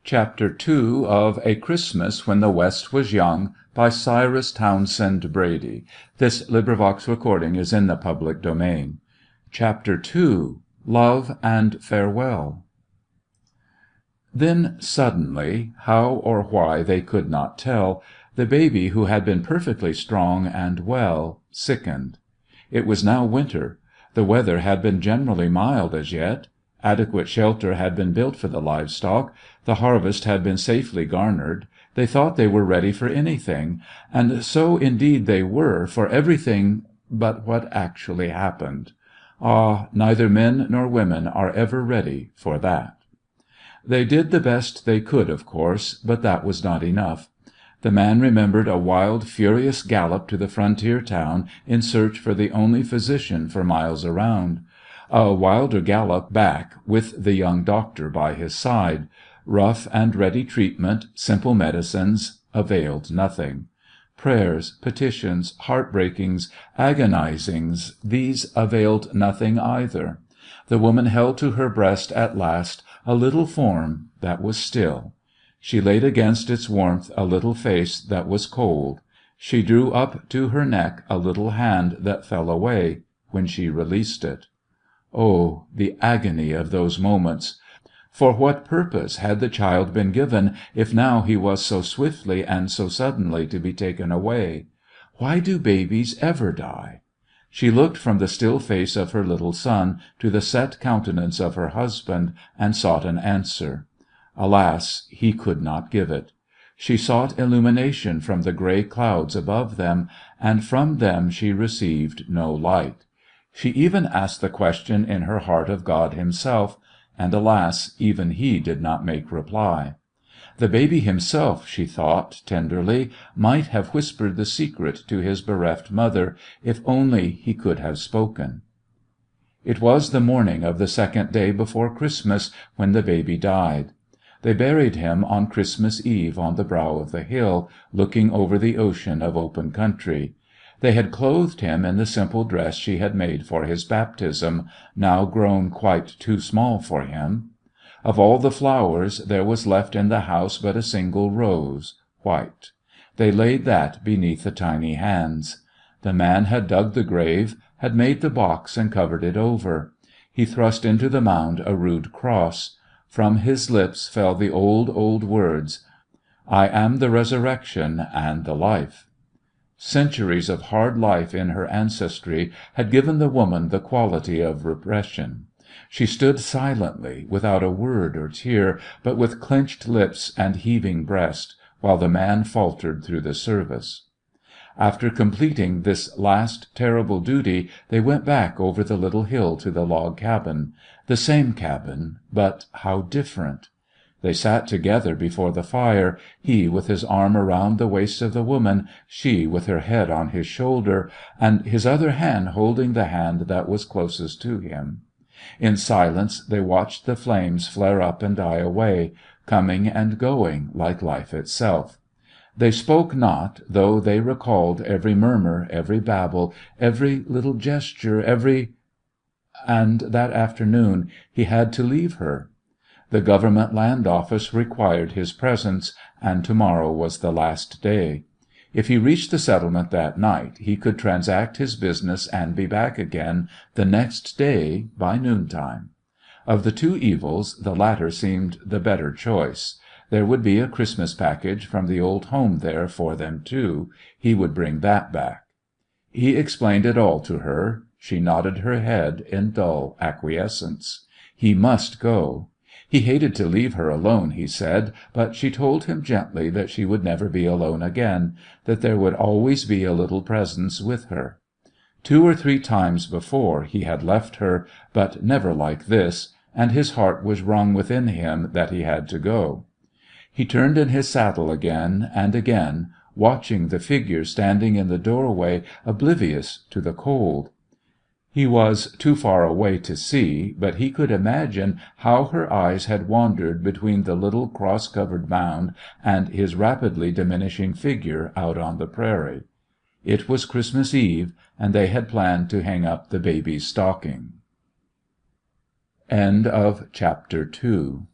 Chapter II of A Christmas When the West Was Young, by Cyrus Townsend Brady. Recording is in the public domain. Chapter II, Love and Farewell. Then suddenly, how or why they could not tell, the baby who had been perfectly strong and well, sickened. It was now winter. The weather had been generally mild as yet. Adequate shelter had been built for the livestock. The harvest had been safely garnered. They thought they were ready for anything, and so indeed they were for everything but what actually happened. Ah, neither men nor women are ever ready for that. They did the best they could, of course, but that was not enough. The man remembered a wild, furious gallop to the frontier town in search for the only physician for miles around. A wilder gallop back with the young doctor by his side. Rough and ready treatment, simple medicines, availed nothing. Prayers, petitions, heartbreakings, agonizings, these availed nothing either. The woman held to her breast at last a little form that was still. She laid against its warmth a little face that was cold. She drew up to her neck a little hand that fell away when she released it. Oh, the agony of those moments! For what purpose had the child been given, if now he was so swiftly and so suddenly to be taken away? Why do babies ever die? She looked from the still face of her little son to the set countenance of her husband, and sought an answer. Alas, he could not give it. She sought illumination from the grey clouds above them, and from them she received no light. She even asked the question in her heart of God himself, and alas, even he did not make reply. The baby himself, she thought tenderly, might have whispered the secret to his bereft mother, if only he could have spoken. It was the morning of the second day before Christmas when the baby died. They buried him on Christmas Eve on the brow of the hill, looking over the ocean of open country. They had clothed him in the simple dress she had made for his baptism, now grown quite too small for him. Of all the flowers, there was left in the house but a single rose, white. They laid that beneath the tiny hands. The man had dug the grave, had made the box and covered it over. He thrust into the mound a rude cross. From his lips fell the old words, "I am the resurrection and the life." Centuries of hard life in her ancestry had given the woman the quality of repression. She stood silently, without a word or tear, but with clenched lips and heaving breast, while the man faltered through the service. After completing this last terrible duty, they went back over the little hill to the log cabin. The same cabin, but how different! They sat together before the fire, he with his arm around the waist of the woman, she with her head on his shoulder, and his other hand holding the hand that was closest to him. In silence they watched the flames flare up and die away, coming and going like life itself. They spoke not, though they recalled every murmur, every babble, every little gesture, And that afternoon he had to leave her. The Government Land Office required his presence, and tomorrow was the last day. If he reached the settlement that night, he could transact his business and be back again the next day by noontime. Of the two evils, the latter seemed the better choice. There would be a Christmas package from the old home there for them, too. He would bring that back. He explained it all to her. She nodded her head in dull acquiescence. He must go. He hated to leave her alone, he said, but she told him gently that she would never be alone again, that there would always be a little presence with her. 2 or 3 times before he had left her, but never like this, and his heart was wrung within him that he had to go. He turned in his saddle again and again, watching the figure standing in the doorway, oblivious to the cold. He was too far away to see, but he could imagine how her eyes had wandered between the little cross-covered mound and his rapidly diminishing figure out on the prairie. It was Christmas Eve, and they had planned to hang up the baby's stocking. End of Chapter 2.